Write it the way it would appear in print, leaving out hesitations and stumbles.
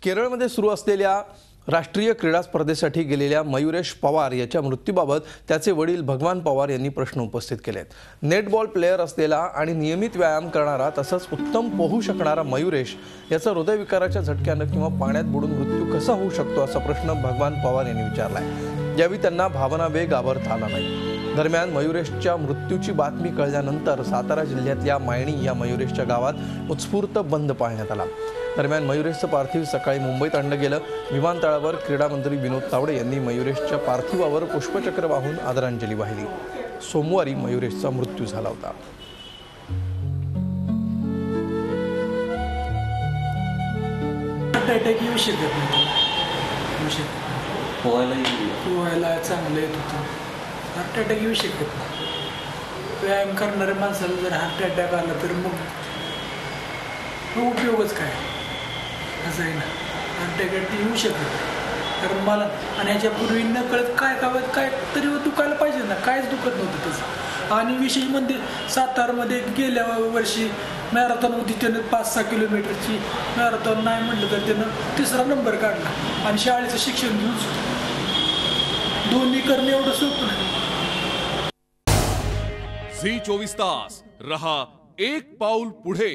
केरळमध्ये सुरू असलेल्या राष्ट्रीय क्रीडा स्पर्धेसाठी गेलेल्या मयुरेश पवार याच्या मृत्यूबाबत त्याचे वडील भगवान पवार यांनी प्रश्न उपस्थित केलेत। नेटबॉल प्लेयर असलेला आणि नियमित व्यायाम करणारा तसंच उत्तम पोहू शकणारा मयुरेश याचा हृदयविकाराच्या झटक्याने किंवा पाण्यात बुडून मृत्यू कसा होऊ शकतो असा प्रश्न भगवान पवार यांनी विचारलाय। यावेळी त्यांना भावनावेग आवरता आला नाही। दरम्यान मयुरेशच्या मृत्यूची बातमी कळल्यानंतर सातारा जिल्ह्यातल्या मायणी या मयुरेशच्या गावात उत्स्फूर्त बंद पाळण्यात आला। दरम्यान मयुरेशचं पार्थिव सकाळी मुंबईत आणलं गेलं। विमानतळावर क्रीडा मंत्री विनोद तावडे यांनी मयुरेशच्या पार्थिवावर पुष्पचक्र वाहून आदरांजली वाहिली। सोमवारी मयुरेशचा मृत्यू झाला होता। पोहायला चांगलं येत होतं, हार्ट अटॅक येऊ शकत नाही। व्यायाम करणाऱ्या माणसाला जर हार्ट अटॅक आला तर मग उपयोगच काय असं आहे ना। हार्ट अटॅक येऊ शकत कारण मला आणि ह्याच्यापूर्वी न कळत काय काय तरी दुखायला पाहिजे ना, कायच दुखत नव्हतं तसं। आणि विशेष म्हणजे सातारमध्ये गेल्या वर्षी मॅरेथॉन होती, त्यानं 5-6 किलोमीटरची मॅरेथॉन नाही म्हटलं तर त्यानं 3रा नंबर काढला। आणि शाळेचं शिक्षण घेऊन दोन्ही करणे एवढं सोपं नाही। झी 24 तास रहा एक पाऊल पुढे।